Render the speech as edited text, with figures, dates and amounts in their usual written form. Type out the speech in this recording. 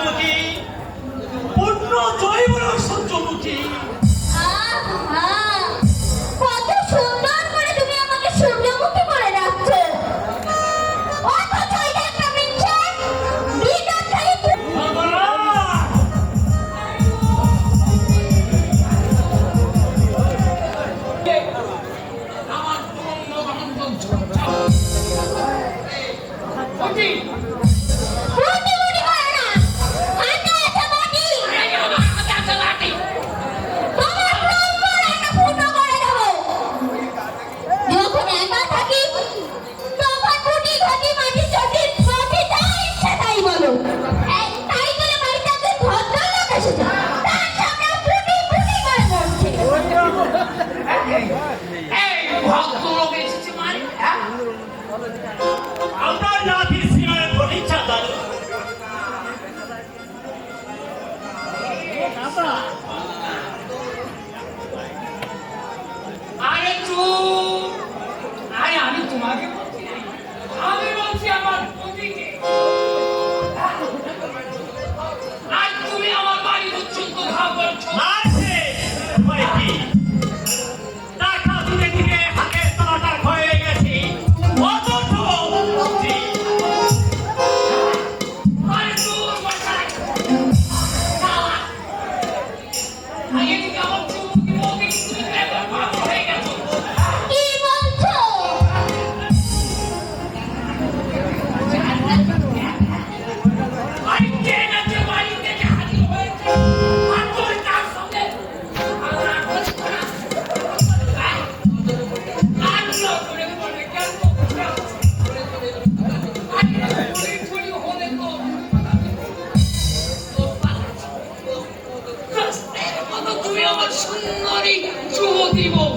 সূর্যমুখী, পূর্ণ জৈব সূর্যমুখী। কত সুন্দর করে তুমি আমাকে সূর্যমুখী বলে ডাকছো, অথচ একটা মিথ্যে বিদর্থাই। আমার পুরনো বান্ধব আপনার নাতির সিনেমার প্রতীক্ষা দাঁড়ো। আরে চুপ, আরে আমি তোমাকে বলছি না, আমি বলছি আমার পতিকে। আর তুমি আমার বাড়ি পর্যন্ত ধাপ করছো। মাঝে ভয় কি? টাকা দিতে দিতে হাতের তলাটা হয়ে গেছে, অথচ বলছি। আরে দূর বসাই শালা, আগে থেকে আমার চুমুকে বলতে তুমি একবার পাগল হয়ে গেছো। কি বলছো? আরে কে নাচে বাড়ি থেকে হাজির হয়েছে, আর তুমি তার সঙ্গে আলাদা করছো না। আর করে বলবে কেন? আরে চুরি হলে তো তুমি আমার সুন্দরী যুবতী বউ।